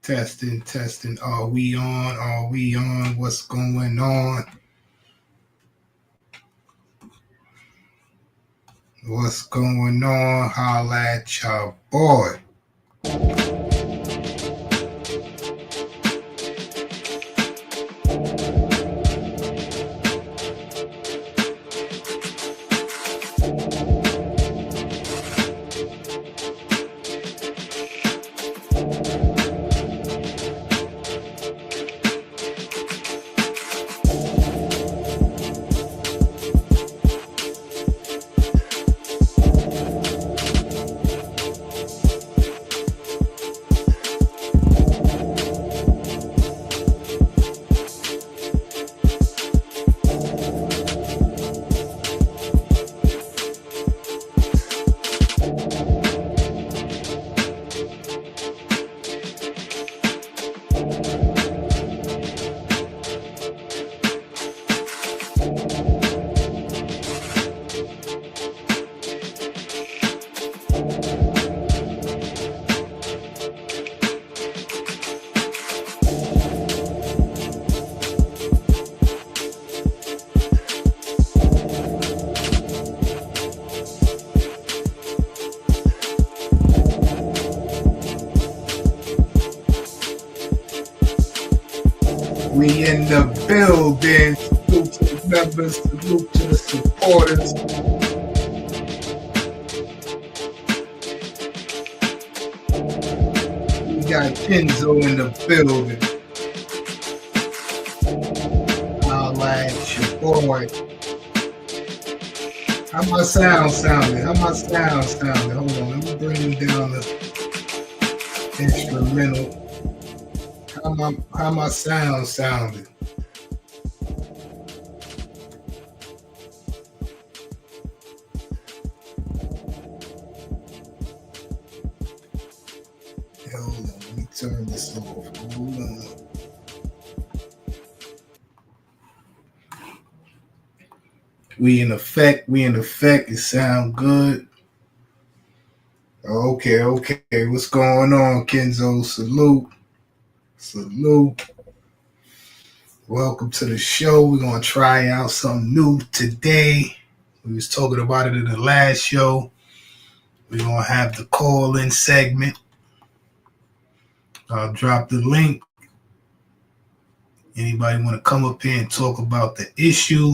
Testing, testing. Are we on? Are we on? What's going on? What's going on? Holla at your boy. We in the building. Salute to the members, salute to the supporters. We got Kenzo in the building. Holla at your boy. How my sound sounding? Hold on, let me bring down the instrumental. How my sound sounding? Hold on, let me turn this off. Hold on. We in effect. It sound good. Okay. What's going on, Kenzo? Salute. Welcome to the show. We're gonna try out something new today. We was talking about it in the last show. We're gonna have the call-in segment. I'll drop the link. Anybody want to come up here and talk about the issue,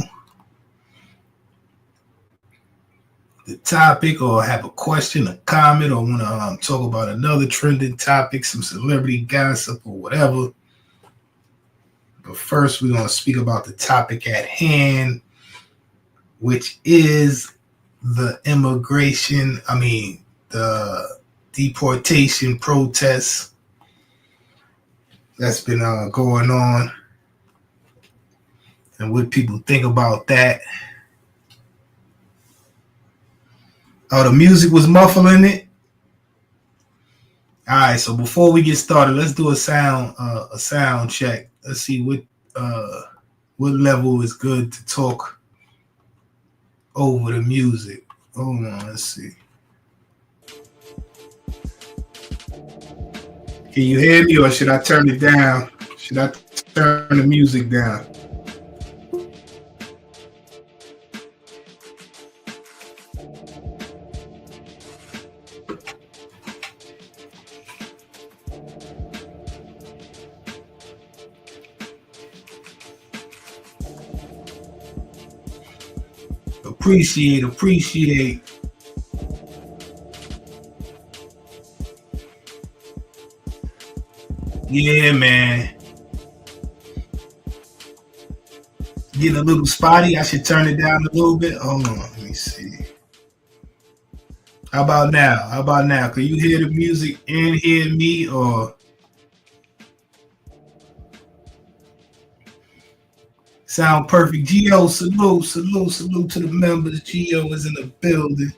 the topic, or have a question, a comment, or want to talk about another trending topic, some celebrity gossip or whatever. But first, we're going to speak about the topic at hand, which is the deportation protests that's been going on, and what people think about that. Oh, the music was muffling it. All right, so before we get started, let's do a sound check. Let's see what level is good to talk over the music. Hold on, let's see. Can you hear me, or should I turn it down? Should I turn the music down? Appreciate. Yeah, man. Getting a little spotty. I should turn it down a little bit. Hold on, let me see. How about now? Can you hear the music and hear me, or sound perfect? Gio, salute to the members. Gio is in the building.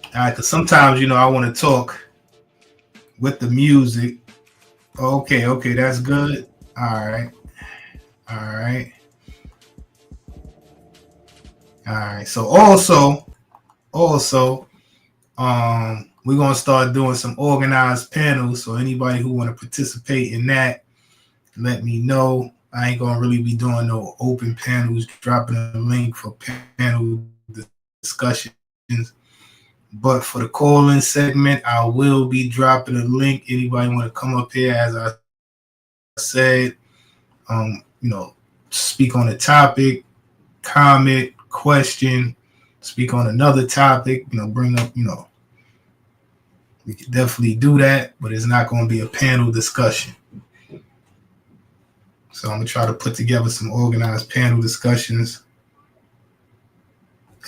All right, because sometimes, I want to talk with the music. Okay, that's good. All right. So also, when we're gonna start doing some organized panels. So anybody who want to participate in that, let me know. I ain't gonna really be doing no open panels, dropping a link for panel discussions. But for the call-in segment, I will be dropping a link. Anybody want to come up here, as I said, speak on a topic, comment, question, speak on another topic, bring up, we can definitely do that, but it's not going to be a panel discussion. So I'm going to try to put together some organized panel discussions.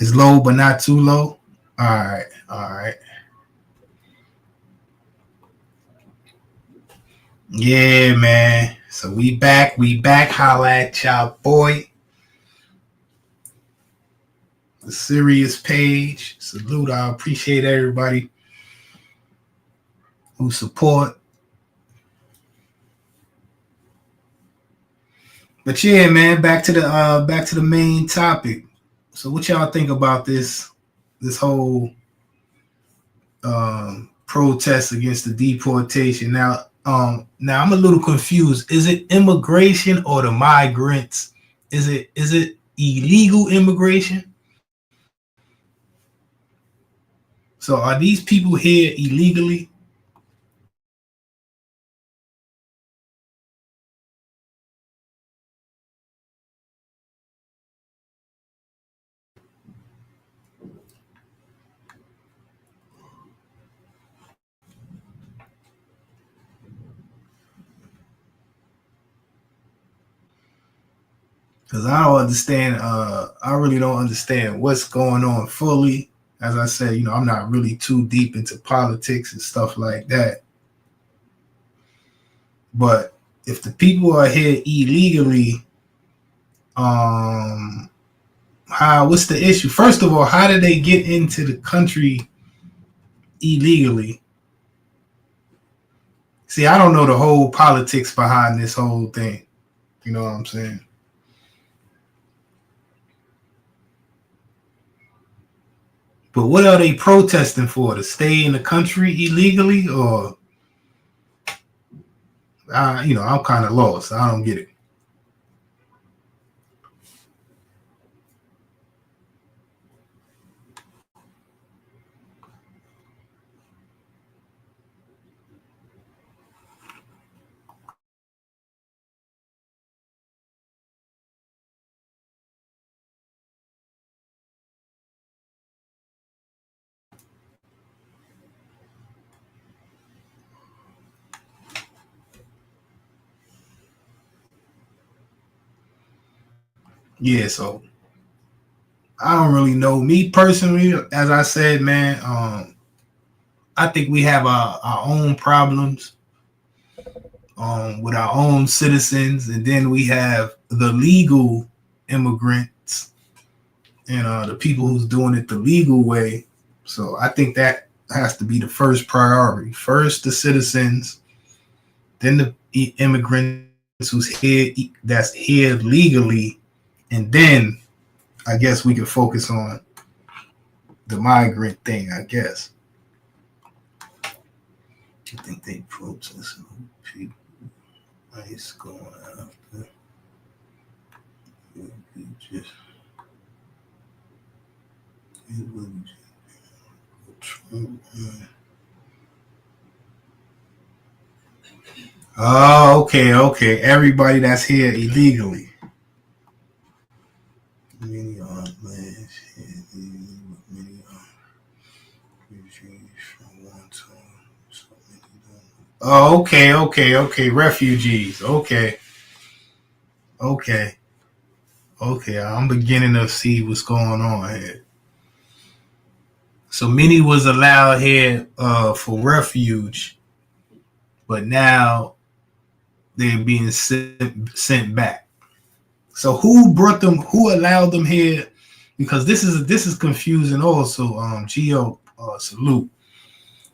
It's low, but not too low. All right. Yeah, man. So we back. Holla at y'all, boy. The Serious page. Salute. I appreciate everybody who support. But yeah, man, back to the main topic. So what y'all think about this whole protest against the deportation? Now I'm a little confused. Is it immigration or the migrants? Is it illegal immigration? So are these people here illegally? Because I don't understand. I really don't understand what's going on fully. As I said, I'm not really too deep into politics and stuff like that. But if the people are here illegally, what's the issue? First of all, how did they get into the country illegally? See, I don't know the whole politics behind this whole thing. You know what I'm saying? But what are they protesting for? To stay in the country illegally, or I'm kind of lost. I don't get it. Yeah, so I don't really know. Me personally, as I said, man, I think we have our own problems with our own citizens, and then we have the legal immigrants and the people who's doing it the legal way. So I think that has to be the first priority. First, the citizens, then the immigrants that's here legally, and then I guess we can focus on the migrant thing, I guess. I think they protest people. Nice going after. Just oh, okay. Everybody that's here illegally. Many aren't lands here, many are refugees from one time. So many don't. Oh, okay. Refugees. Okay. I'm beginning to see what's going on here. So many was allowed here for refuge, but now they're being sent back. So who brought them? Who allowed them here? Because this is confusing. Also, Geo salute.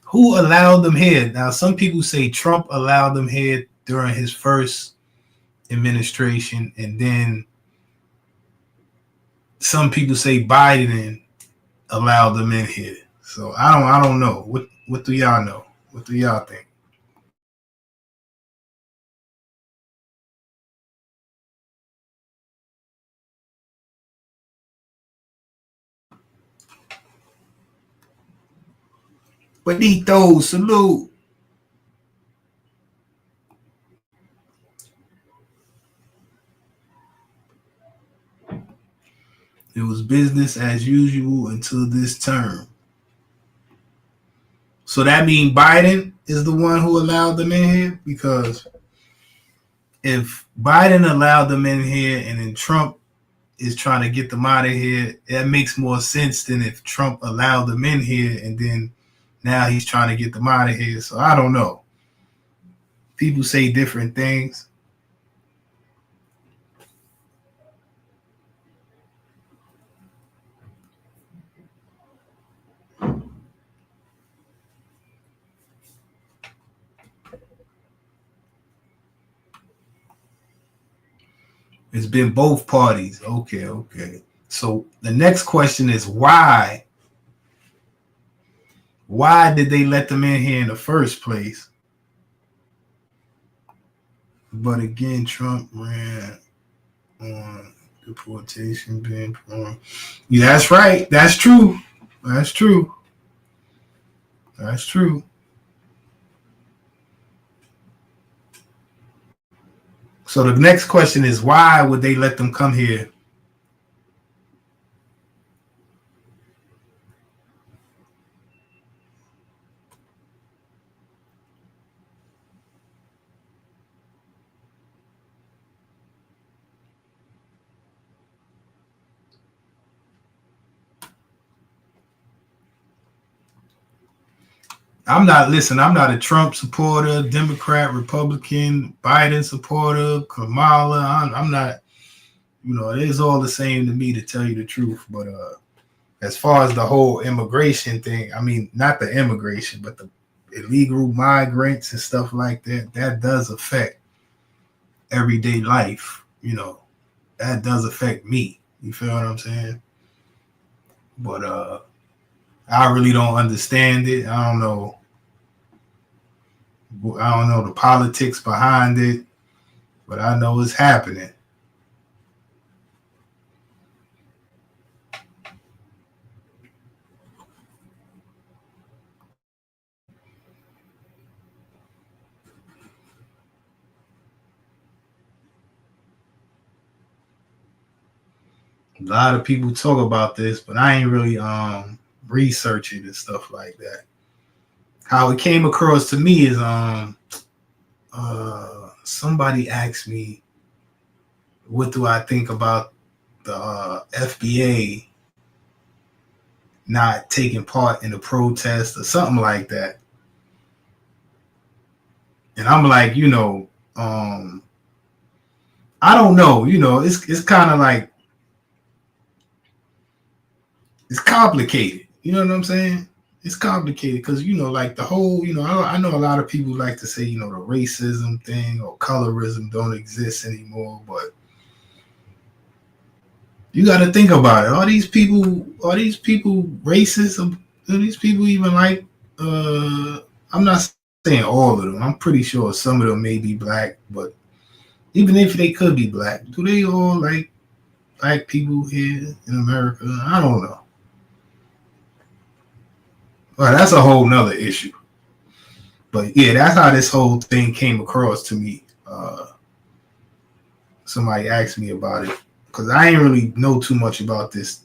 Who allowed them here? Now, some people say Trump allowed them here during his first administration, and then some people say Biden allowed them in here. So I don't know. What do y'all know? What do y'all think? Benito, salute. It was business as usual until this term. So that means Biden is the one who allowed them in here? Because if Biden allowed them in here and then Trump is trying to get them out of here, that makes more sense than if Trump allowed them in here and then now he's trying to get them out of here. So I don't know. People say different things. It's been both parties. Okay, okay. So the next question is why? Why did they let them in here in the first place? But again, Trump ran on deportation being performed. Yeah, that's right. That's true. That's true. That's true. So the next question is why would they let them come here? I'm not a Trump supporter, Democrat, Republican, Biden supporter, Kamala. I'm not, it is all the same to me to tell you the truth. But as far as the whole immigration thing, I mean, not the immigration, but the illegal migrants and stuff like that, that does affect everyday life. That does affect me. You feel what I'm saying? But I really don't understand it. I don't know the politics behind it, but I know it's happening. A lot of people talk about this, but I ain't really researching and stuff like that. How it came across to me is somebody asked me what do I think about the FBA not taking part in the protest or something like that. And I'm like, I don't know, it's kind of like it's complicated. You know what I'm saying? It's complicated because like the whole, I know a lot of people like to say, the racism thing or colorism don't exist anymore, but you got to think about it. Are these people racist? Do these people even like? I'm not saying all of them. I'm pretty sure some of them may be black, but even if they could be black, do they all like black people here in America? I don't know. Well, that's a whole nother issue. But yeah, that's how this whole thing came across to me. Somebody asked me about it because I ain't really know too much about this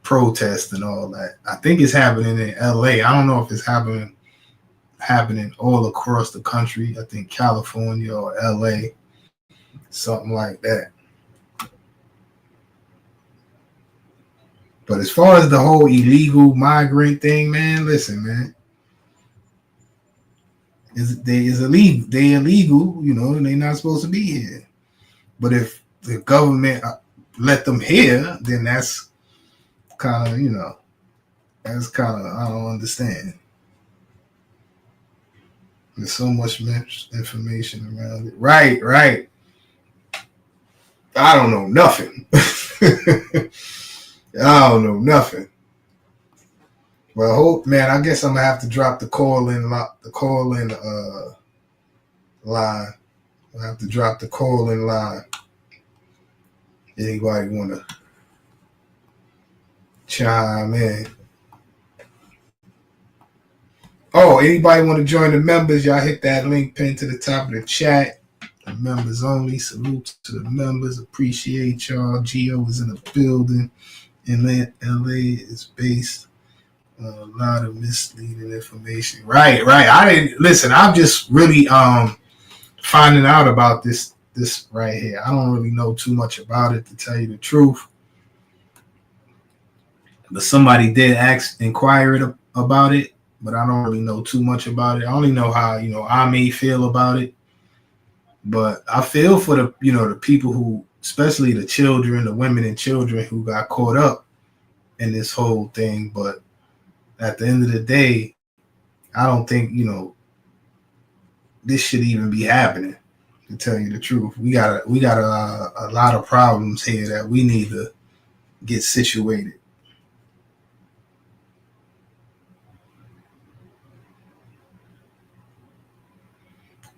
protest and all that. I think it's happening in LA. I don't know if it's happening all across the country. I think California or LA, something like that. But as far as the whole illegal migrant thing, man, listen, man, is illegal. They illegal, and they not supposed to be here. But if the government let them here, then that's kind of, that's kind of I don't understand. There's so much information around it. Right, right. I don't know nothing. I don't know nothing. Well, hope man. I guess I'm gonna have to drop the line. I have to drop the call in line. Anybody want to chime in? Oh, anybody want to join the members? Y'all hit that link pinned to the top of the chat. The members only. Salute to the members. Appreciate y'all. Geo is in the building. LA is based on a lot of misleading information. Right. I didn't listen. I'm just really finding out about this right here. I don't really know too much about it, to tell you the truth. But somebody did inquire about it, but I don't really know too much about it. I only know how I may feel about it. But I feel for the people who, especially the children, the women and children who got caught up in this whole thing. But at the end of the day, I don't think this should even be happening. To tell you the truth, we got a lot of problems here that we need to get situated.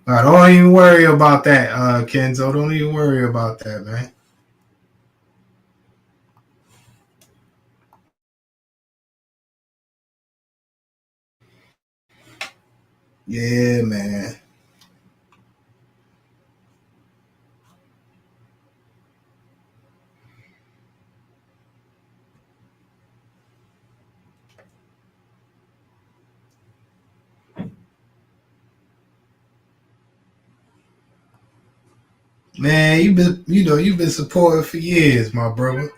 Don't even worry about that, Kenzo. Don't even worry about that, man. Yeah, man. Man, you've been supporting for years, my brother.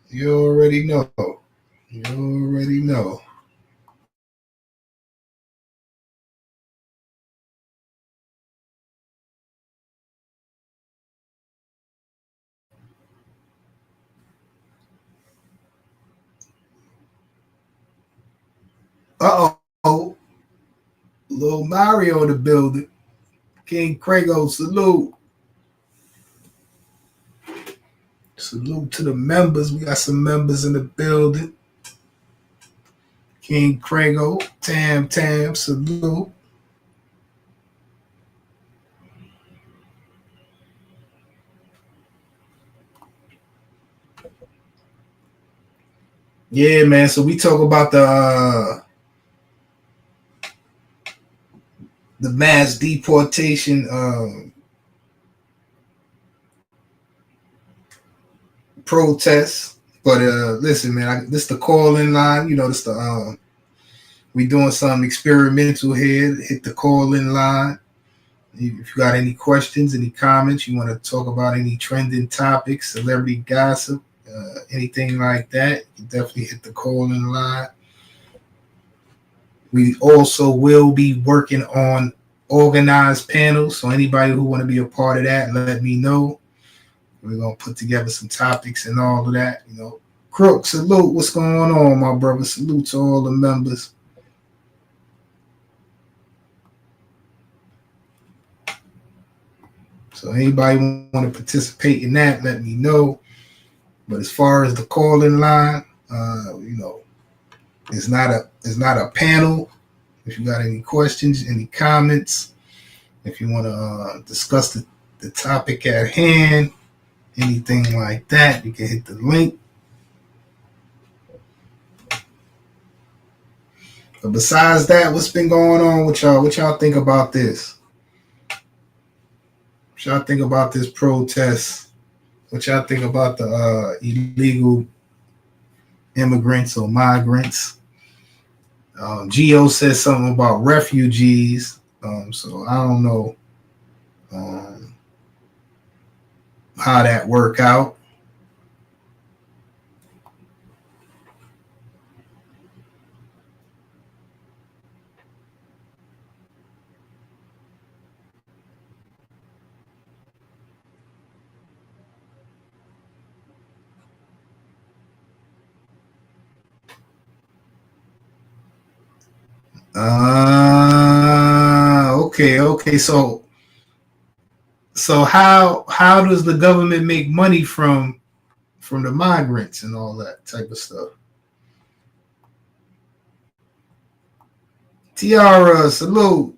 You already know. You already know. Uh-oh. Little Mario in the building. King Krago, salute. Salute to the members. We got some members in the building. King Krago, Tam, salute. Yeah, man. So we talk about the mass deportation protests. But listen, man, this the call in line. This the we doing something experimental here. Hit the call in line. If you got any questions, any comments, you want to talk about any trending topics, celebrity gossip, anything like that, you definitely hit the call in line. We also will be working on organized panels. So anybody who want to be a part of that, let me know. We're gonna put together some topics and all of that. Crook, salute. What's going on, my brother? Salute to all the members. So anybody want to participate in that, let me know. But as far as the call-in line, it's not a panel. If you got any questions, any comments, if you want to discuss the topic at hand, anything like that, you can hit the link. But besides that, what's been going on with y'all? What y'all think about this? What y'all think about this protest? What y'all think about the illegal immigrants or migrants? Geo says something about refugees. So I don't know how that work out. Okay. So how does the government make money from the migrants and all that type of stuff? Tiara, salute.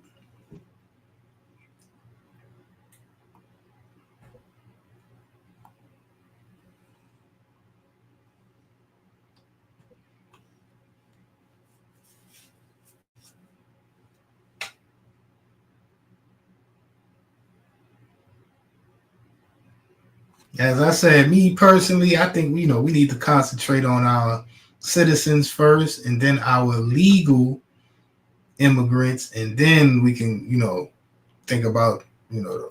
As I said, me personally, I think we need to concentrate on our citizens first, and then our legal immigrants, and then we can think about the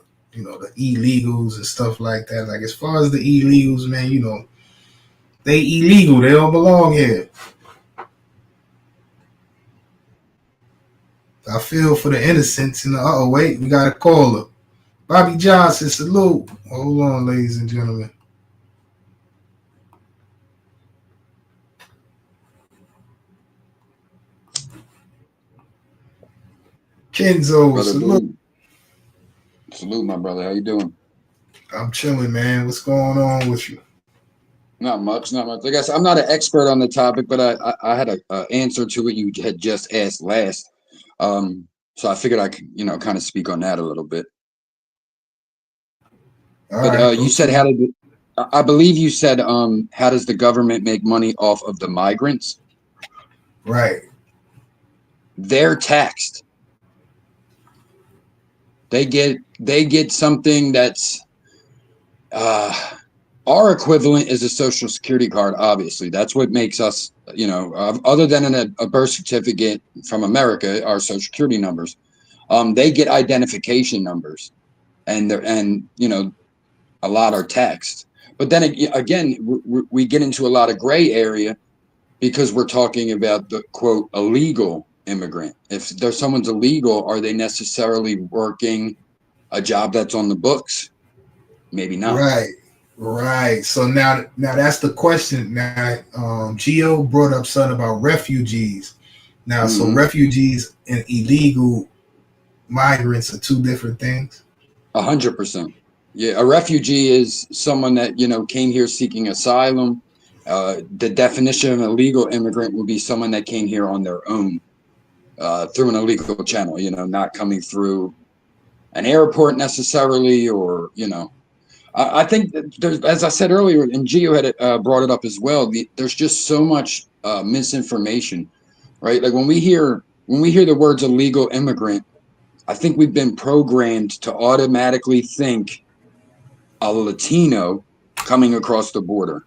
illegals and stuff like that. Like as far as the illegals, man, they illegal. They don't belong here. I feel for the innocents. And wait, we got a caller. Bobby Johnson, salute. Hold on, ladies and gentlemen. Kenzo, brother salute. Blue. Salute, my brother. How you doing? I'm chilling, man. What's going on with you? Not much. I guess I'm not an expert on the topic, but I had a answer to what you had just asked last. So I figured I could, kind of speak on that a little bit. All But right, you said I believe you said how does the government make money off of the migrants? Right. They're taxed. They get something that's our equivalent is a social security card. Obviously, that's what makes us, other than a birth certificate from America, our social security numbers. They get identification numbers, and a lot are taxed. But then again, we get into a lot of gray area because we're talking about the quote illegal immigrant. If there's someone's illegal, are they necessarily working a job that's on the books? Maybe not. Right. So now that's the question. Now, Gio brought up something about refugees. Now, so refugees and illegal migrants are two different things. 100%. Yeah, a refugee is someone that came here seeking asylum. The definition of an illegal immigrant would be someone that came here on their own through an illegal channel. Not coming through an airport necessarily, or I think that there's, as I said earlier, and Gio had brought it up as well. There's just so much misinformation, right? Like when we hear the words illegal immigrant, I think we've been programmed to automatically think a Latino coming across the border.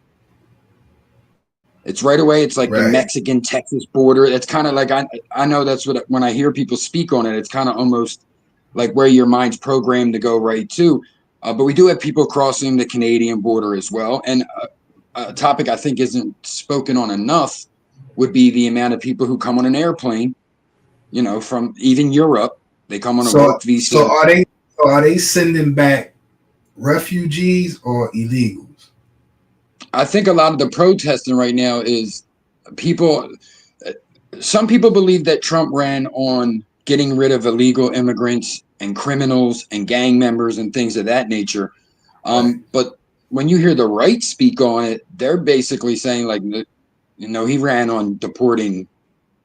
It's right away. It's like the Mexican Texas border. It's kind of like I know that's what when I hear people speak on it, it's kind of almost like where your mind's programmed to go right to. But we do have people crossing the Canadian border as well. And a topic I think isn't spoken on enough would be the amount of people who come on an airplane, from even Europe. They come on a work visa. So are they sending back refugees or illegals? I think a lot of the protesting right now is people. Some people believe that Trump ran on getting rid of illegal immigrants and criminals and gang members and things of that nature. But when you hear the right speak on it, they're basically saying like, he ran on deporting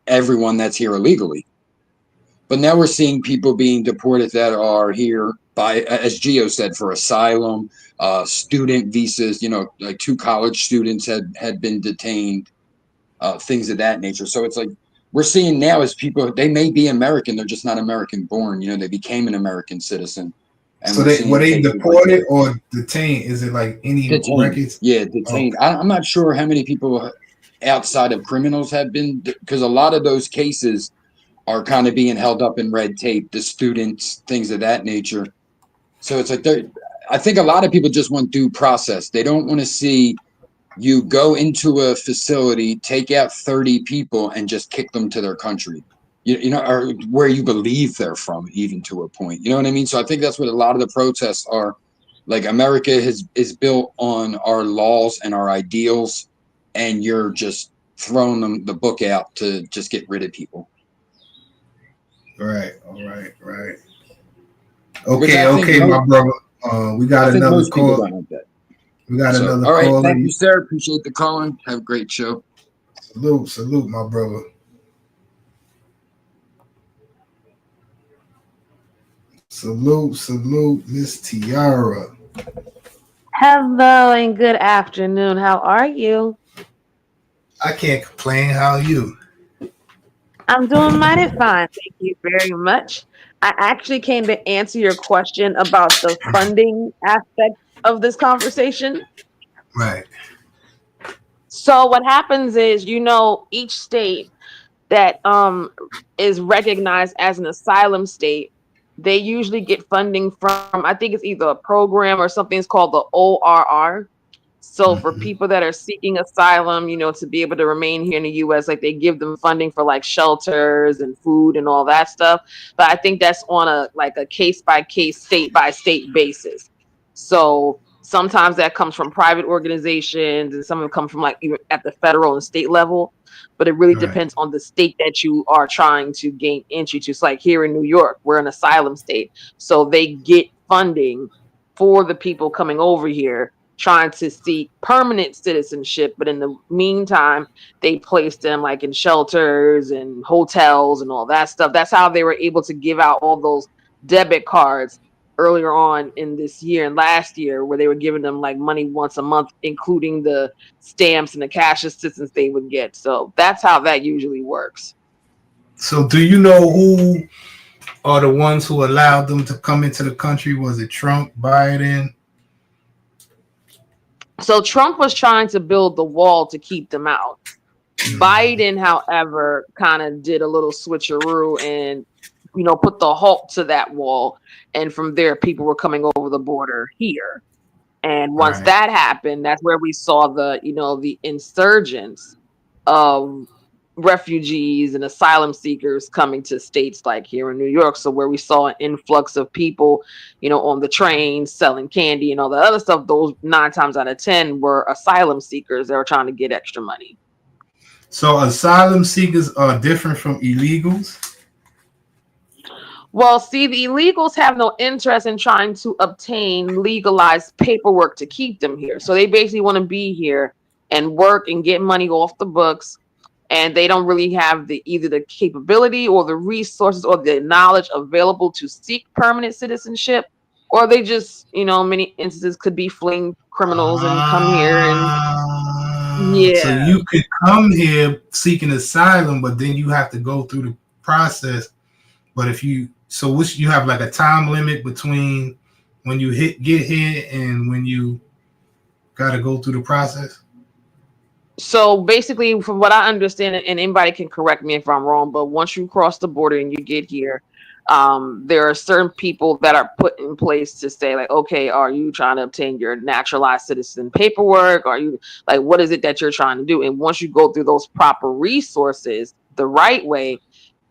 everyone that's here illegally. But now we're seeing people being deported that are here by, as Gio said, for asylum, student visas. Like 2 college students had been detained, things of that nature. So it's like we're seeing now as people, they may be American, they're just not American born. They became an American citizen. And so were they deported or detained? Is it like any records? Yeah, detained. Okay. I'm not sure how many people outside of criminals have been, because a lot of those cases are kind of being held up in red tape, the students, things of that nature. So it's like I think a lot of people just want due process. They don't want to see you go into a facility, take out 30 people and just kick them to their country, or where you believe they're from, even to a point. You know what I mean? So I think that's what a lot of the protests are. Like America is built on our laws and our ideals, and you're just throwing the book out to just get rid of people. Right. All right. Okay, my brother. We got another call. We got another call. All right, thank you, sir. Appreciate the calling. Have a great show. Salute, my brother. Salute, salute, Miss Tiara. Hello and good afternoon. How are you? I can't complain. How are you? I'm doing mighty fine. Thank you very much. I actually came to answer your question about the funding aspect of this conversation. Right. So what happens is, each state that is recognized as an asylum state, they usually get funding from, I think it's either a program or something. It's called the ORR. So for Hmm. people that are seeking asylum, to be able to remain here in the US, like they give them funding for like shelters and food and all that stuff. But I think that's on a case by case, state by state basis. So sometimes that comes from private organizations and some of them come from like even at the federal and state level. But it really Right. depends on the state that you are trying to gain entry to. So like here in New York, we're an asylum state. So they get funding for the people coming over here trying to seek permanent citizenship, but in the meantime, they placed them like in shelters and hotels and all that stuff. That's how they were able to give out all those debit cards earlier on in this year and last year, where they were giving them like money once a month, including the stamps and the cash assistance they would get. So that's how that usually works. So, do you know who are the ones who allowed them to come into the country? Was it Trump, Biden? So Trump was trying to build the wall to keep them out. Mm, Biden, however, kind of did a little switcheroo and put the halt to that wall. And from there, people were coming over the border here. And once right. that happened, that's where we saw the insurgence of refugees and asylum seekers coming to states like here in New York. So where we saw an influx of people, on the trains selling candy and all the other stuff, those 9 times out of 10 were asylum seekers that were trying to get extra money. So, asylum seekers are different from illegals. Well, see, the illegals have no interest in trying to obtain legalized paperwork to keep them here. So they basically want to be here and work and get money off the books. And they don't really have the either the capability or the resources or the knowledge available to seek permanent citizenship, or they just, many instances could be fleeing criminals and come here and So yeah. you could come here seeking asylum, but then you have to go through the process. But if you so which you have like a time limit between when you get here and when you got to go through the process. So basically, from what I understand, and anybody can correct me if I'm wrong, but once you cross the border and you get here, there are certain people that are put in place to say, like, okay, are you trying to obtain your naturalized citizen paperwork? Are you like, what is it that you're trying to do? And once you go through those proper resources the right way,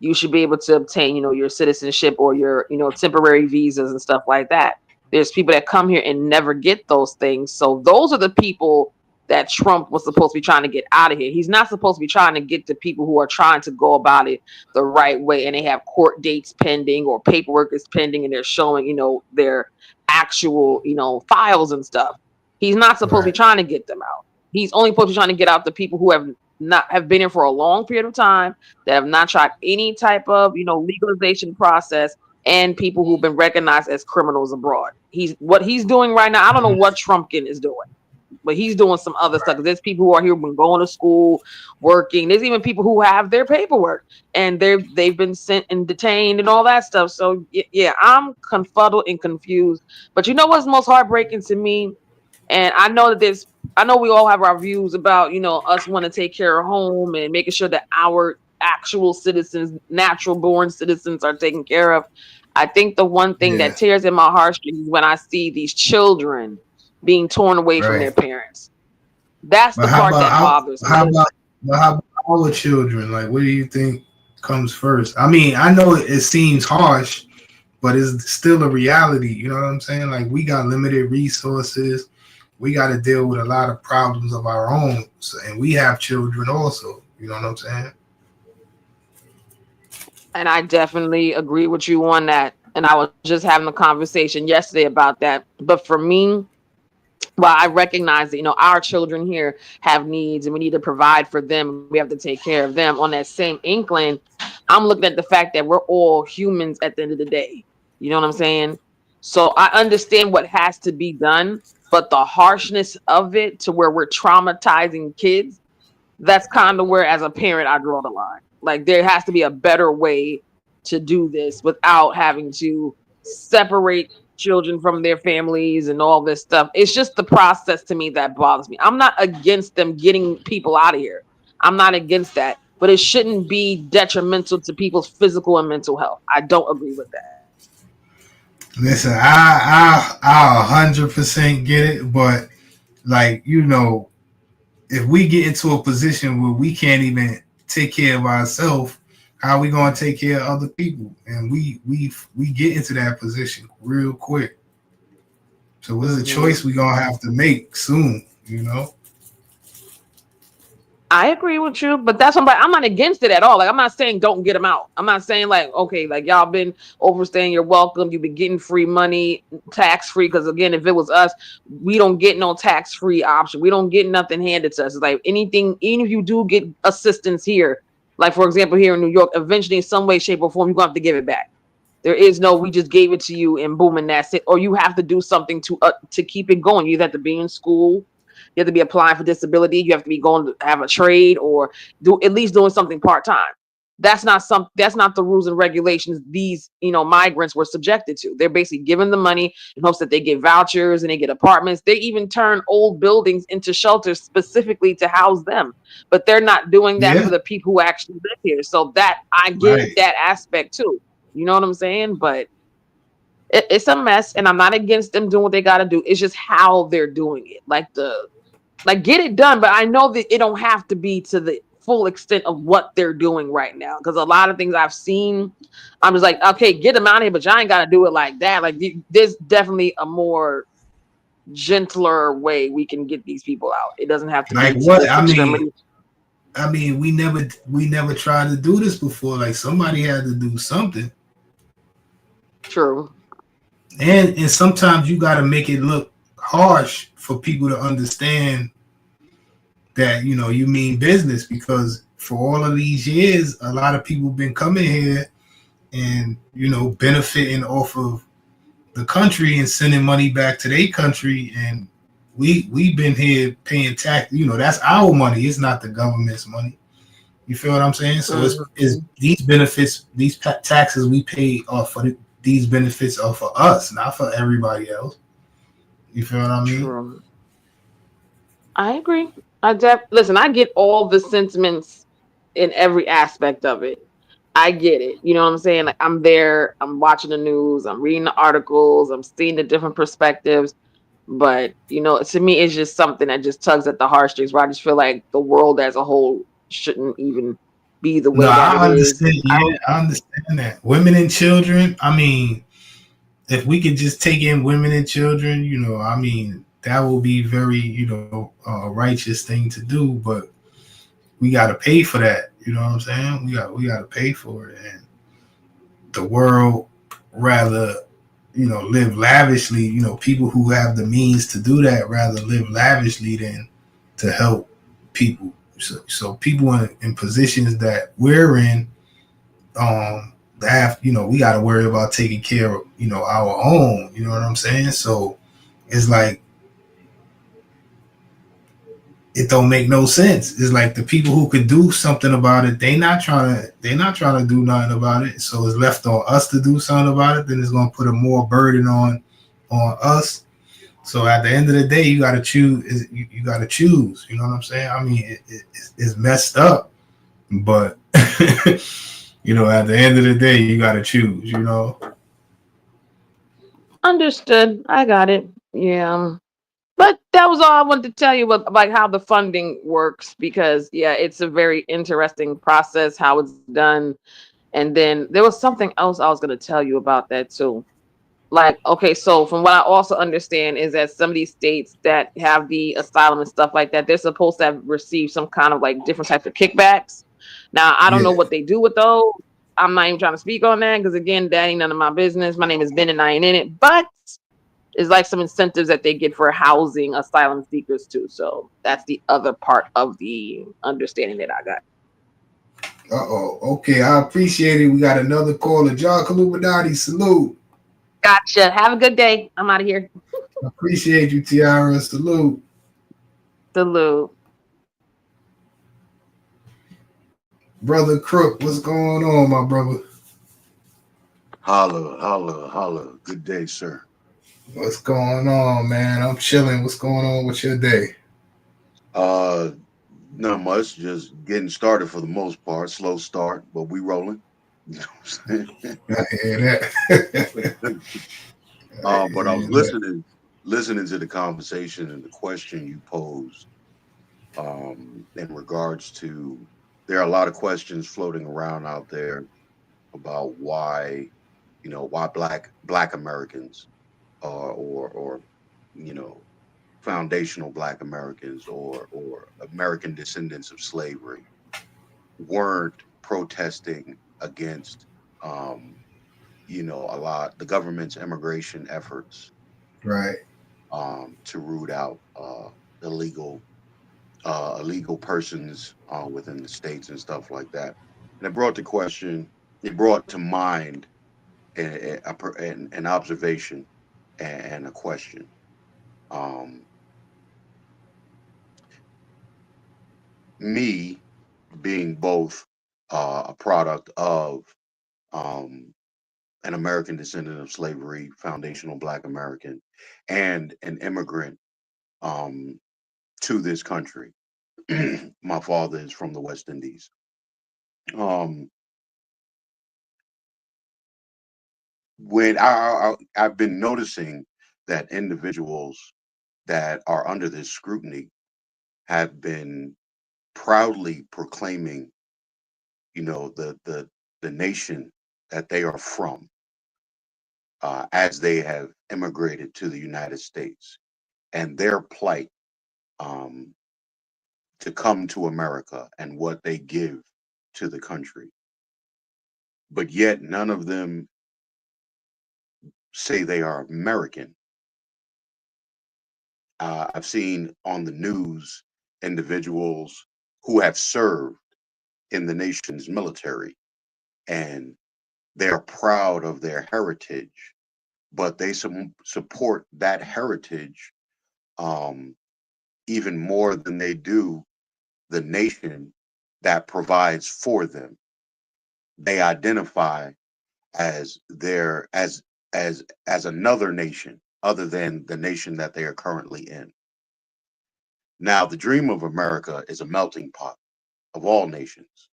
you should be able to obtain, your citizenship or your, temporary visas and stuff like that. There's people that come here and never get those things. So those are the people that Trump was supposed to be trying to get out of here. He's not supposed to be trying to get the people who are trying to go about it the right way and they have court dates pending or paperwork is pending and they're showing, their actual, files and stuff. He's not supposed to be Right. trying to get them out. He's only supposed to be trying to get out the people who have been here for a long period of time, that have not tried any type of, legalization process, and people who've been recognized as criminals abroad. He's doing right now. I don't know Mhm. what Trumpkin is doing, but he's doing some other stuff. Right. 'Cause there's people who are here been going to school, working. There's even people who have their paperwork and they've been sent and detained and all that stuff. So yeah, I'm confuddled and confused. But you know what's most heartbreaking to me? And I know we all have our views about, us want to take care of home and making sure that our actual citizens, natural born citizens, are taken care of. I think the one thing that Yeah. tears in my heartstrings is when I see these children being torn away from their Right. parents. That's the But how part about that bothers me. how about how about our children? Like, what do you think comes first? I mean, I know it seems harsh, but it's still a reality. You know what I'm saying? Like, we got limited resources. We got to deal with a lot of problems of our own, so, and we have children also. You know what I'm saying? And I definitely agree with you on that. And I was just having a conversation yesterday about that. But for me, well, I recognize that, our children here have needs and we need to provide for them. We have to take care of them. On that same inkling, I'm looking at the fact that we're all humans at the end of the day. You know what I'm saying? So I understand what has to be done, but the harshness of it to where we're traumatizing kids, that's kind of where, as a parent, I draw the line. Like, there has to be a better way to do this without having to separate children from their families and all this stuff. It's just the process to me that bothers me. I'm not against them getting people out of here. I'm not against that, but it shouldn't be detrimental to people's physical and mental health. I don't agree with that. Listen, I 100% get it, but like, if we get into a position where we can't even take care of ourselves, how are we gonna take care of other people? And we get into that position real quick. So it's a choice we're gonna have to make soon. I agree with you, but that's what I'm not against it at all. Like, I'm not saying don't get them out. I'm not saying like, okay, like y'all been overstaying your welcome. You've been getting free money, tax free. Because again, if it was us, we don't get no tax free option. We don't get nothing handed to us. It's like anything, even if you do get assistance here, like for example, here in New York, eventually in some way, shape, or form, you're gonna have to give it back. There is no, we just gave it to you and boom, and that's it. Or you have to do something to keep it going. You have to be in school. You have to be applying for disability. You have to be going to have a trade or do at least doing something part time. That's not the rules and regulations these migrants were subjected to. They're basically given the money in hopes that they get vouchers and they get apartments. They even turn old buildings into shelters specifically to house them, but they're not doing that Yeah, for the people who actually live here. So that I get right. that aspect too. You know what I'm saying? But it's a mess, and I'm not against them doing what they got to do. It's just how they're doing it. Like get it done, but I know that it don't have to be to the full extent of what they're doing right now. Because a lot of things I've seen, I'm just like, okay, get them out of here, but y'all ain't got to do it like that. Like there's definitely a more gentler way we can get these people out. It doesn't have to Like be to what? this extremity. We never tried to do this before. Like somebody had to do something. True. And sometimes you got to make it look harsh for people to understand that you mean business, because for all of these years a lot of people been coming here and benefiting off of the country and sending money back to their country, and we've been here paying tax. That's our money. It's not the government's money. You feel what I'm saying? So it's Mhm. these benefits, these taxes we pay are for these benefits are for us, not for everybody else. You feel what I mean? True. I agree. Listen. I get all the sentiments in every aspect of it. I get it. You know what I'm saying? Like I'm there, I'm watching the news, I'm reading the articles, I'm seeing the different perspectives. But to me, it's just something that just tugs at the heartstrings. Where I just feel like the world as a whole shouldn't even be the No, way that it I is. understand. I Yeah, don't. I understand that. Women and children. I mean, if we could just take in women and children, I mean, that will be very, righteous thing to do. But we got to pay for that. You know what I'm saying? We got to pay for it, and the world rather, live lavishly. People who have the means to do that rather live lavishly than to help people. So people in positions that we're in, have we got to worry about taking care of our own. You know what I'm saying? So it's like it don't make no sense. It's like the people who could do something about it, they not trying to do nothing about it. So it's left on us to do something about it. Then it's gonna put a more burden on us. So at the end of the day, you got to choose. You got to choose. You know what I'm saying? I mean, it's messed up, but at the end of the day, you got to choose. Understood. I got it. Yeah. But that was all I wanted to tell you about, like how the funding works, because yeah, it's a very interesting process how it's done. And then there was something else I was going to tell you about that too. Like, okay, so from what I also understand is that some of these states that have the asylum and stuff like that, they're supposed to have received some kind of like different types of kickbacks. Now, I don't know Yeah. what they do with those. I'm not even trying to speak on that because again, that ain't none of my business. My name is Ben and I ain't in it. But it's like some incentives that they get for housing asylum seekers too. So that's the other part of the understanding that I got. Uh oh. Okay, I appreciate it. We got another caller. John Illuminati, salute. Gotcha. Have a good day. I'm out of here. Appreciate you, Tiara. Salute. Salute. Brother Crook, what's going on, my brother? Holla, holla, holla. Good day, sir. What's going on, man? I'm chilling. What's going on with your day? Uh, Not much. Just getting started for the most part. Slow start, but we rolling. You know what I'm I hear that. saying? I But I hear was that. listening to the conversation and the question you posed. In regards to, there are a lot of questions floating around out there about why, why black Americans, or you know foundational Black Americans, or American descendants of slavery weren't protesting against, um, a lot the government's immigration efforts, Right. to root out illegal illegal persons within the states and stuff like that. And it brought the question. It brought to mind an observation and a question. Um, Me being both a product of, um, an American descendant of slavery, foundational Black American, and an immigrant, um, to this country. My father is from the West Indies. Um, when I've been noticing that individuals that are under this scrutiny have been proudly proclaiming, the nation that they are from, as they have immigrated to the United States, and their plight, um, to come to America and what they give to the country. But yet, none of them say they are American. I've seen on the news individuals who have served in the nation's military, and they're proud of their heritage, but they support that heritage, um, even more than they do the nation that provides for them. They identify as their as another nation other than the nation that they are currently in. Now, the dream of America is a melting pot of all nations.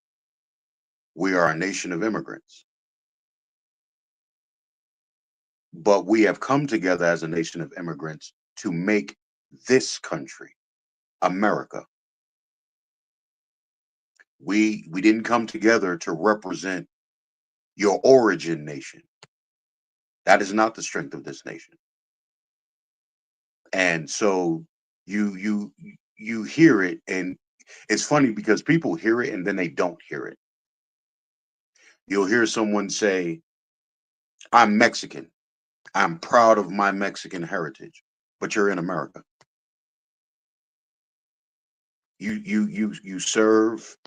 We are a nation of immigrants, but we have come together as a nation of immigrants to make this country, America. We didn't come together to represent your origin nation. That is not the strength of this nation. And so you you hear it, and it's funny because people hear it and then they don't hear it. You'll hear someone say, I'm Mexican, I'm proud of my Mexican heritage, but you're in America. You serve,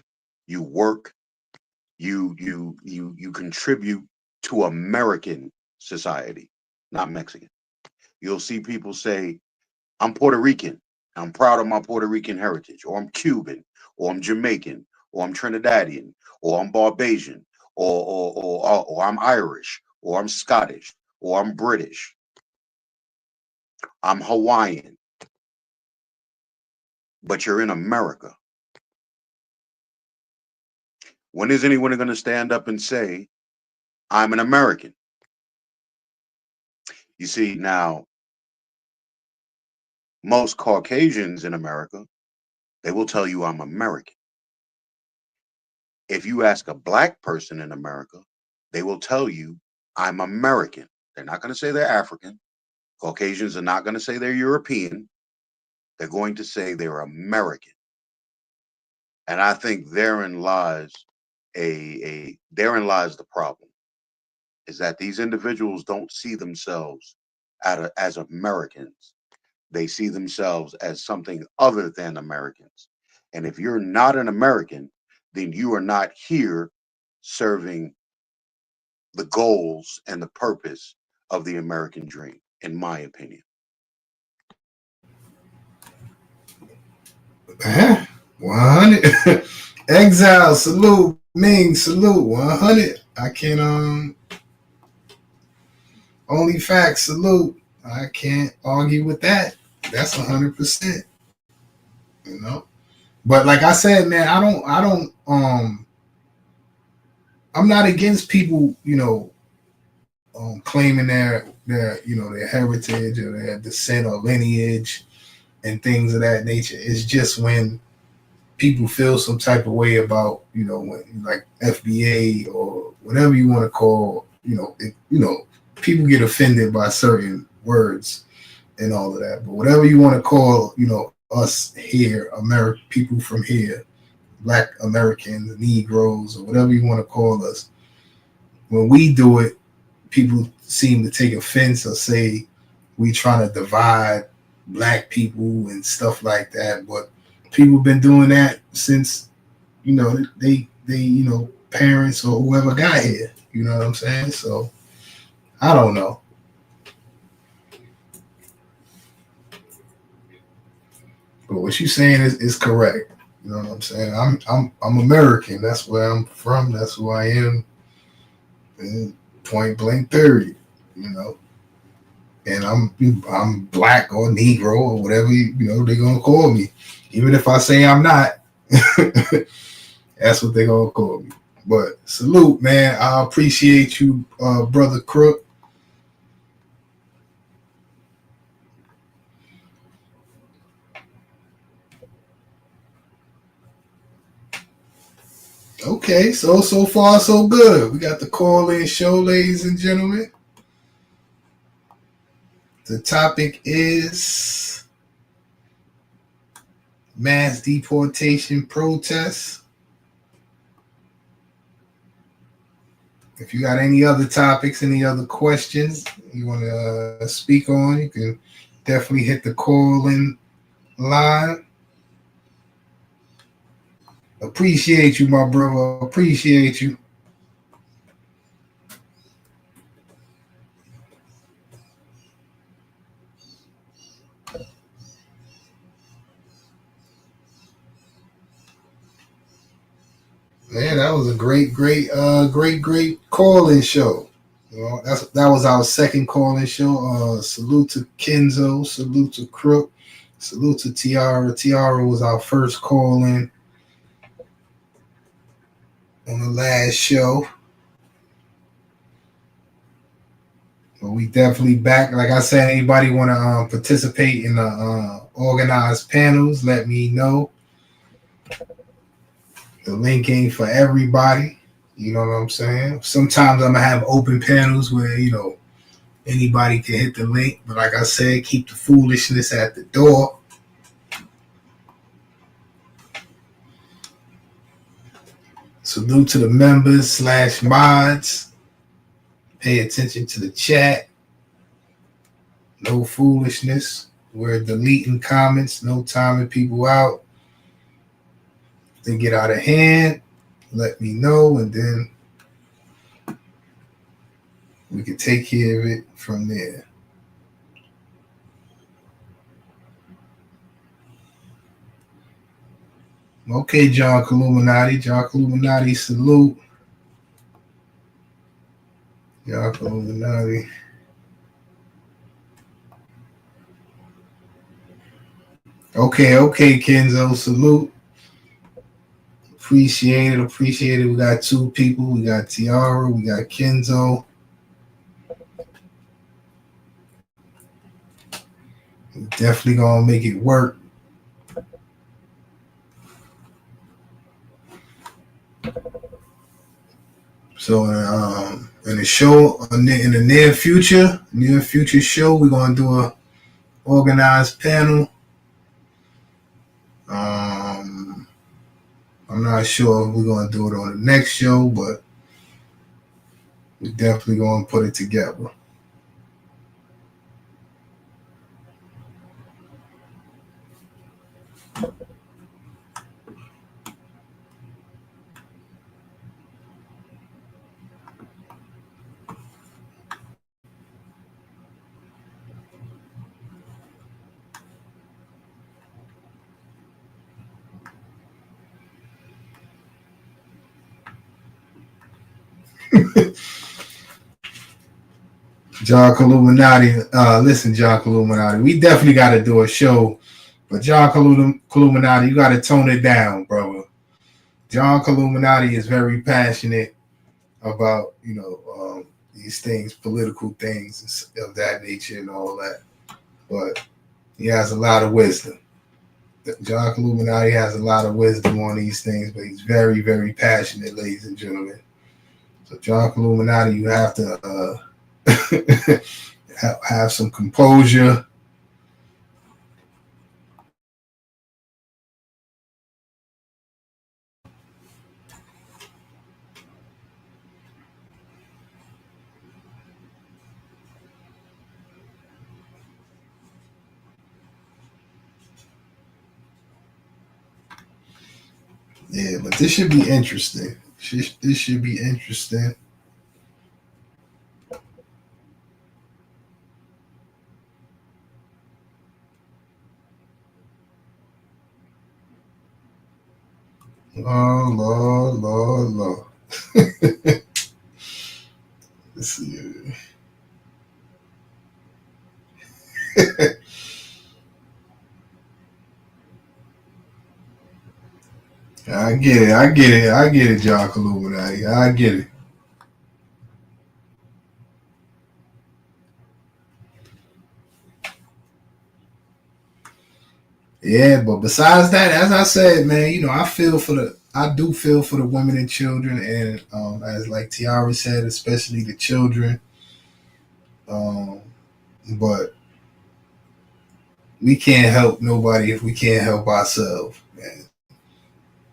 you work, you contribute to American society, not Mexican. You'll see people say, I'm Puerto Rican. I'm proud of my Puerto Rican heritage, or I'm Cuban, or I'm Jamaican, or I'm Trinidadian, or I'm Barbadian, or I'm Irish, or I'm Scottish, or I'm British, I'm Hawaiian, but you're in America. When is anyone going to stand up and say, I'm an American? You see, now, most Caucasians in America, they will tell you I'm American. If you ask a Black person in America, they will tell you I'm American. They're not going to say they're African. Caucasians are not going to say they're European. They're going to say they're American. And I think therein lies the problem, is that these individuals don't see themselves as Americans. They see themselves as something other than Americans. And if you're not an American, then you are not here serving the goals and the purpose of the American dream, in my opinion. 100. Exile, salute. Ming, salute. 100. I can only facts, salute. I can't argue with that. That's 100%. You know. But like I said, man, I'm not against people, claiming their heritage or their descent or lineage and things of that nature. It's just when people feel some type of way about, when, like FBA or whatever you want to call, people get offended by certain words and all of that. But whatever you want to call, us here, people from here, Black Americans, Negroes, or whatever you want to call us, when we do it, people seem to take offense or say we trying to divide Black people and stuff like that. But people have been doing that since, they parents or whoever got here. You know what I'm saying? So I don't know. But what you're saying is correct. You know what I'm saying? I'm American. That's where I'm from. That's who I am. And point blank period. And I'm Black or Negro or whatever they're gonna call me. Even if I say I'm not, that's what they're gonna call me. But salute, man. I appreciate you, brother Crook. Okay, so far so good. We got the call-in show, ladies and gentlemen. The topic is mass deportation protests. If you got any other topics, any other questions you want to speak on, you can definitely hit the call-in line. Appreciate you, my brother. Appreciate you. Man, that was a great call-in show. That was our second call-in show. Salute to Kenzo, salute to Crook, salute to Tiara. Tiara was our first call-in on the last show. But we definitely back. Like I said, anybody want to participate in the organized panels, let me know. The link ain't for everybody. You know what I'm saying? Sometimes I'm going to have open panels where, anybody can hit the link. But like I said, keep the foolishness at the door. Salute to the members / mods. Pay attention to the chat. No foolishness. We're deleting comments. No timing people out. If they get out of hand, let me know, and then we can take care of it from there. Okay, John Illuminati. John Illuminati, salute. John Illuminati. Okay, Kenzo, salute. Appreciate it. We got two people. We got Tiara. We got Kenzo. We're definitely gonna make it work. So in the show, in the near future show, we're gonna do a organized panel. I'm not sure if we're gonna do it on the next show, but we're definitely gonna put it together. John Illuminati, listen, John Illuminati, we definitely got to do a show, but John Illuminati, you got to tone it down, brother. John Illuminati is very passionate about, these things, political things of that nature and all that, but he has a lot of wisdom. John Illuminati has a lot of wisdom on these things, but he's very, very passionate, ladies and gentlemen. So John Illuminati, you have to have some composure. Yeah, but this should be interesting. This should be interesting. Oh, Lord, Lord, Lord. Let's see. I get it. I get it, John Illuminati. I get it. Yeah, but besides that, as I said, man, I do feel for the women and children, and as like Tiara said, especially the children. Um, but we can't help nobody if we can't help ourselves. Man.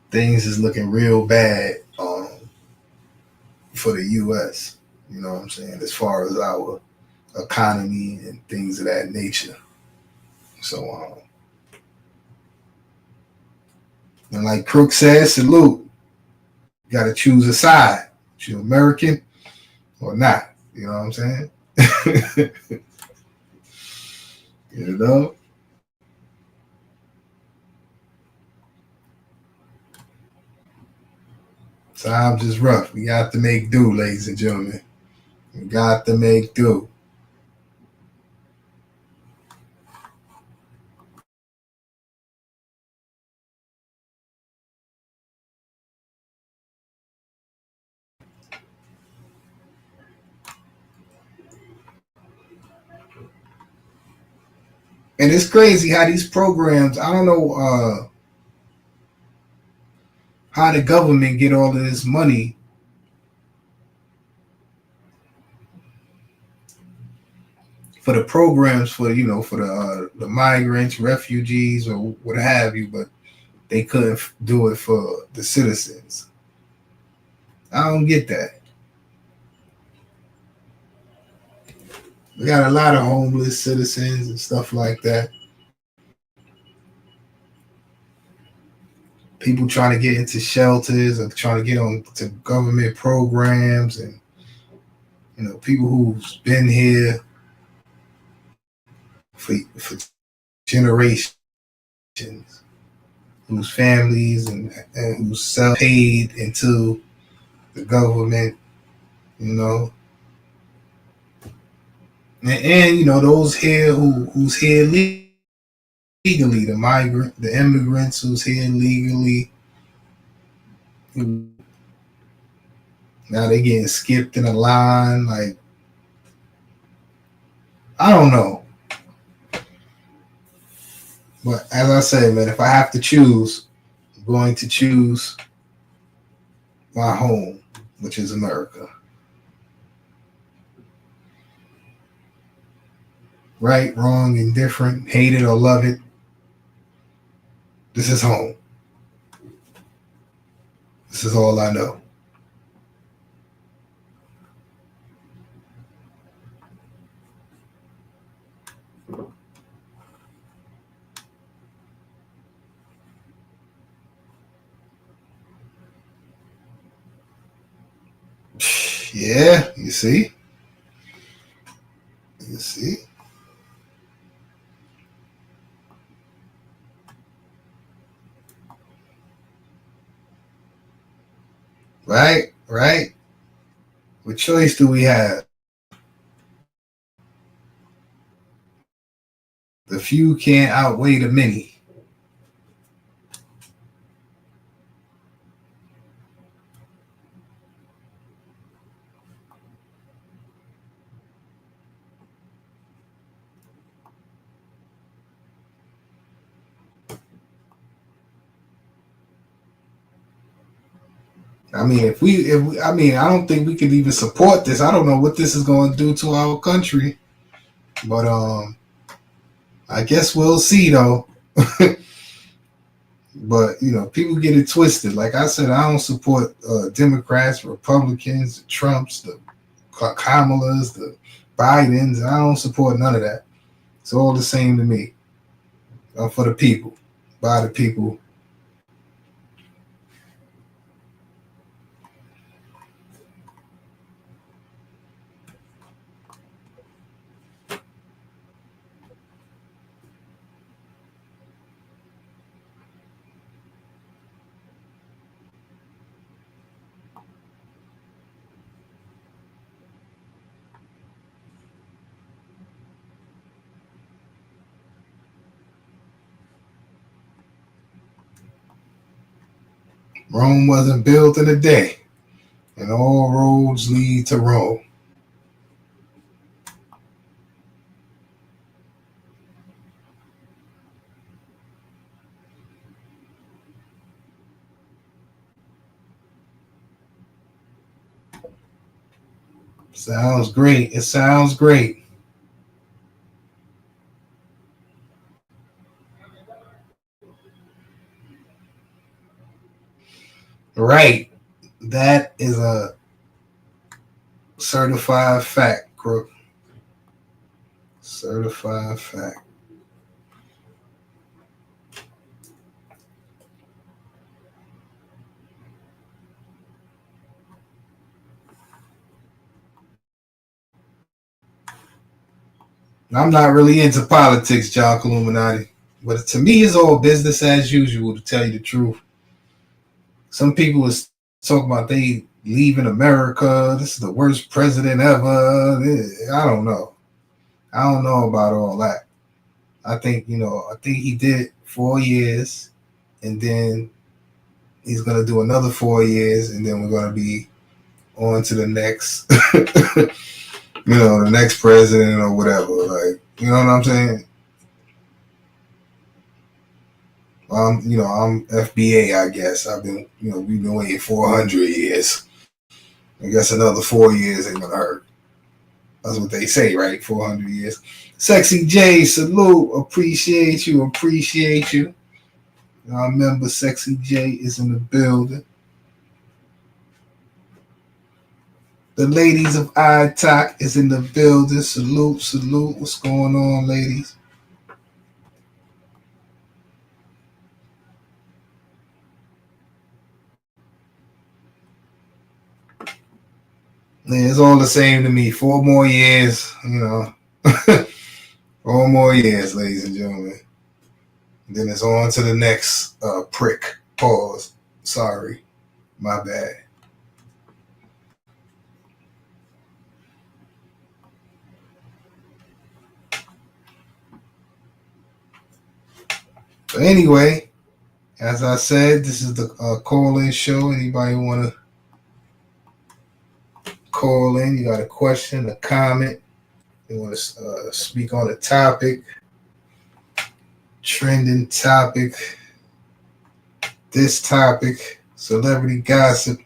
Things is looking real bad for the U.S. You know what I'm saying, as far as our economy and things of that nature. So, and like Crook said, salute. You got to choose a side. You American or not. You know what I'm saying? You know? Times is rough. We got to make do, ladies and gentlemen. We got to make do. And it's crazy how these programs, I don't know how the government get all of this money for the programs for the migrants, refugees, or what have you, but they couldn't do it for the citizens. I don't get that. We got a lot of homeless citizens and stuff like that. People trying to get into shelters or trying to get on to government programs, and people who's been here for generations, whose families and who's self-paid into the government, you know, and those here who's here legally, the immigrants who's here legally, now they getting skipped in a line. Like, I don't know, but as I said, man, if I have to choose, I'm going to choose my home, which is America. Right, wrong, indifferent, hate it or love it, this is home. This is all I know. Yeah, you see? You see? Right, right. What choice do we have? The few can't outweigh the many. I mean, I don't think we could even support this. I don't know what this is going to do to our country, but I guess we'll see though. But people get it twisted. Like I said, I don't support Democrats, Republicans, the Trumps, the Kamalas, the Bidens. I don't support none of that. It's all the same to me. I'm for the people, by the people. Rome wasn't built in a day, and all roads lead to Rome. Sounds great. It sounds great. Right. That is a certified fact, Crook. Certified fact. I'm not really into politics, John Illuminati, but to me, it's all business as usual. To tell you the truth, some people is talking about they leaving America. This is the worst president ever. I don't know. I don't know about all that. I think he did 4 years, and then he's gonna do another 4 years, and then we're gonna be on to the next, the next president or whatever. Like, you know what I'm saying? I'm FBA, I guess. We've been waiting 400 years. I guess another 4 years ain't gonna hurt. That's what they say, right? 400 years. Sexy J, salute. Appreciate you. I remember Sexy J is in the building. The ladies of iTalk is in the building. Salute. What's going on, ladies? Yeah, it's all the same to me. 4 more years, 4 more years, ladies and gentlemen. And then it's on to the next prick. Pause. Sorry. My bad. But anyway, as I said, this is the call-in show. Anybody want to call in? You got a question, a comment? You want to speak on a topic, trending topic, this topic, celebrity gossip,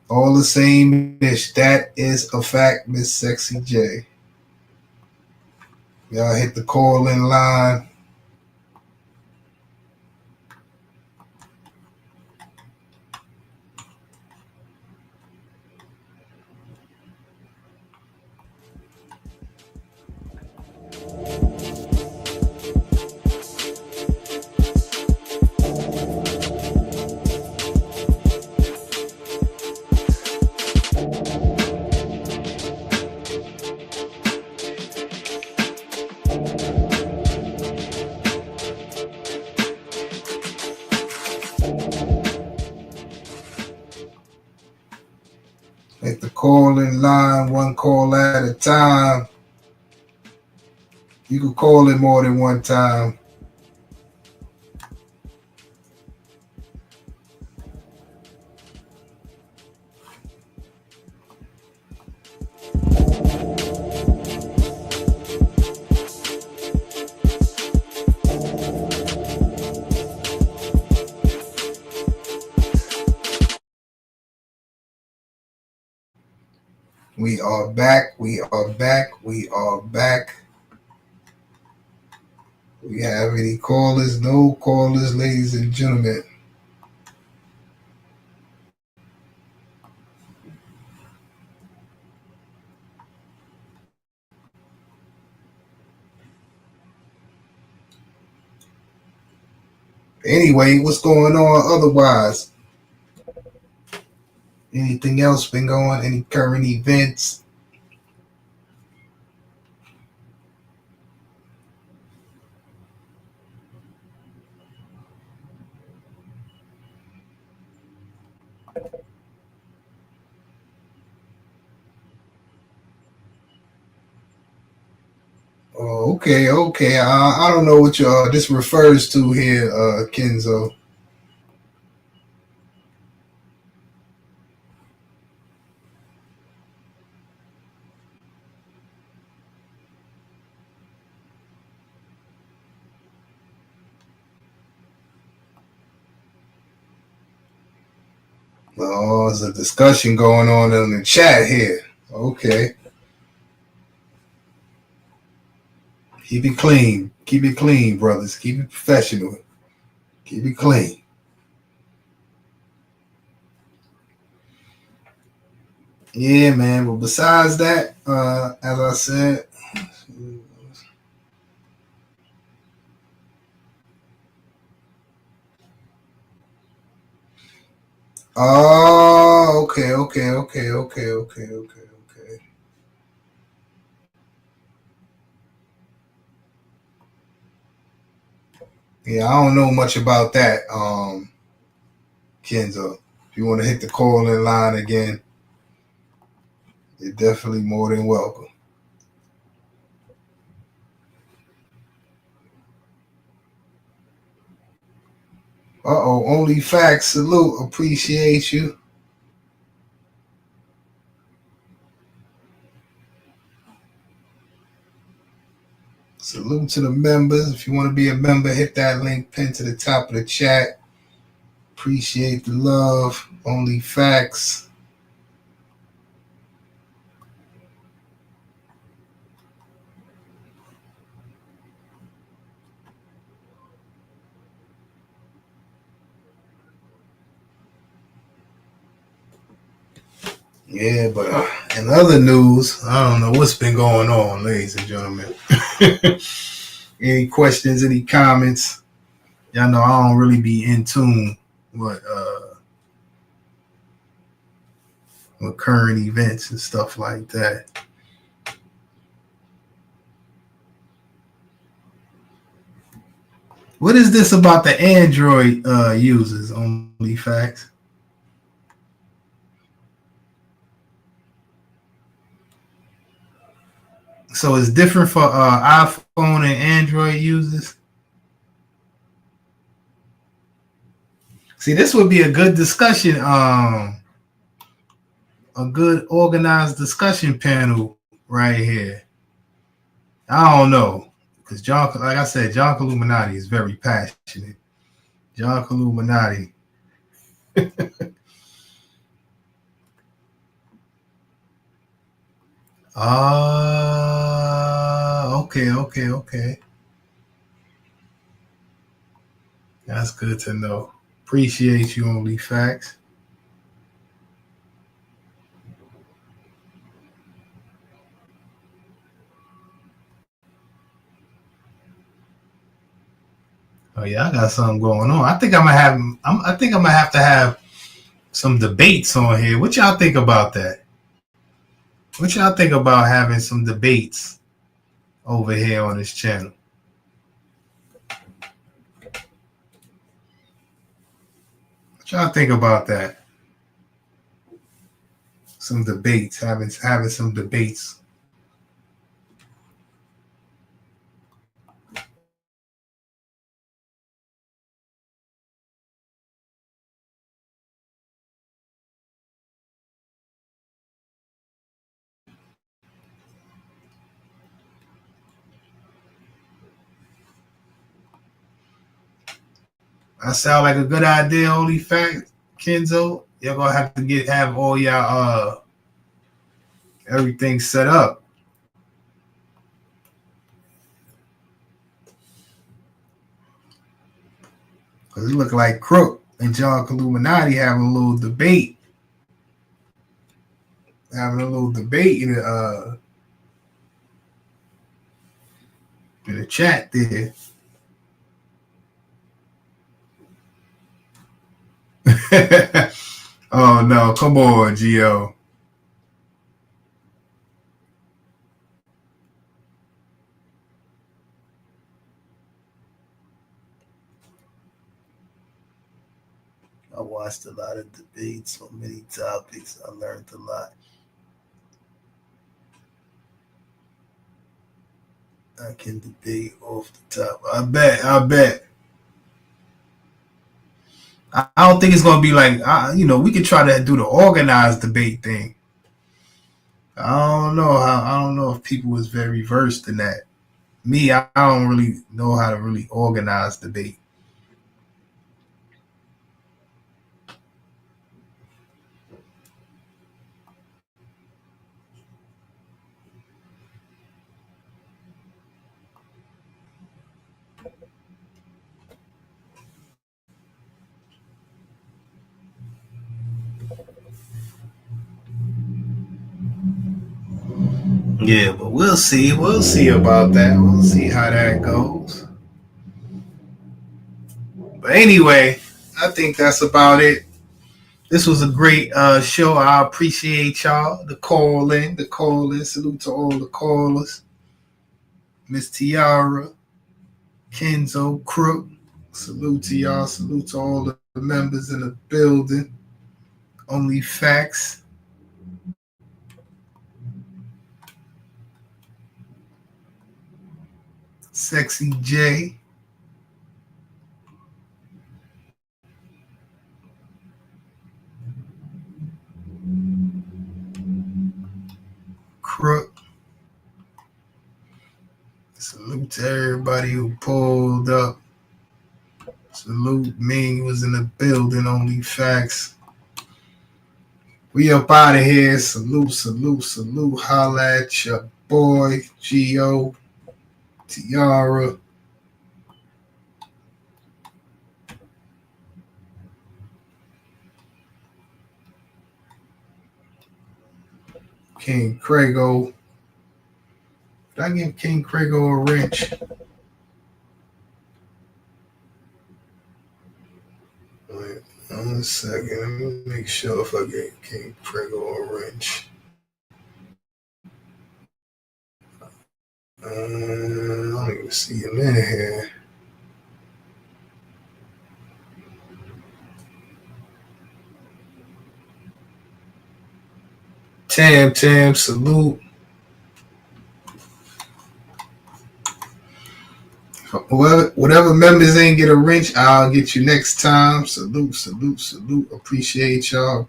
all the same ish. That is a fact, Miss Sexy J. Y'all hit the call-in line. call in line, one call at a time. You can call in more than one time. We are back. We are back. We are back. We have any callers? No callers, ladies and gentlemen. Anyway, what's going on otherwise? Anything else been going? Any current events? Oh, okay, okay. I don't know what this refers to here, Kenzo. Oh, there's a discussion going on in the chat here. Okay. Keep it clean. Keep it clean, brothers. Keep it professional. Keep it clean. Yeah, man. But besides that, as I said, oh, okay, okay, okay, okay, okay, okay, okay. Yeah, I don't know much about that, Kenzo. If you want to hit the call in line again, you're definitely more than welcome. Only facts. Salute. Appreciate you. Salute to the members. If you want to be a member, hit that link pinned to the top of the chat. Appreciate the love. Only facts. Yeah, but in other news, I don't know what's been going on, ladies and gentlemen. Any questions, any comments? Y'all know I don't really be in tune with current events and stuff like that. What is this about the Android users? Only facts. So it's different for iPhone and Android users. See, this would be a good discussion, a good organized discussion panel right here. I don't know, because John, like I said, John Illuminati is very passionate. John Illuminati. Okay, okay, okay. That's good to know. Appreciate you, Only Facts. Oh yeah, I got something going on. I think I'm gonna have to have some debates on here. What y'all think about that? What y'all think about having some debates over here on this channel? What y'all think about that? some debates, having some debates. That sound like a good idea. Only fact, Kenzo, y'all gonna have to have all y'all everything set up. Cause it look like Crook and John Illuminati having a little debate. Having a little debate in the chat there. Oh no, come on, Gio. I watched a lot of debates on many topics. I learned a lot. I can debate off the top. I bet. I don't think it's gonna be like we could try to do the organized debate thing. I don't know if people was very versed in that. Me, I don't really know how to really organize debate. Yeah, but we'll see. We'll see about that. We'll see how that goes. But anyway, I think that's about it. This was a great show. I appreciate y'all. The call in. Salute to all the callers. Miss Tiara, Kenzo, Crook. Salute to y'all. Salute to all the members in the building. Only facts. Sexy J. Crook. Salute to everybody who pulled up. Salute Ming was in the building. Only facts. We up out of here. Salute. Holla at your boy, Gio, Tiara. King Crago. Did I give King Crago a wrench? Wait 1 second. Let me make sure if I gave King Crago a wrench. I don't even see him in here. Tam, salute. Whatever members ain't get a wrench, I'll get you next time. Salute. Appreciate y'all.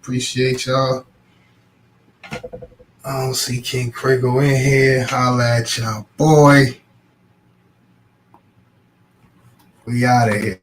I don't see King Crago in here. Holla at y'all boy. We out of here.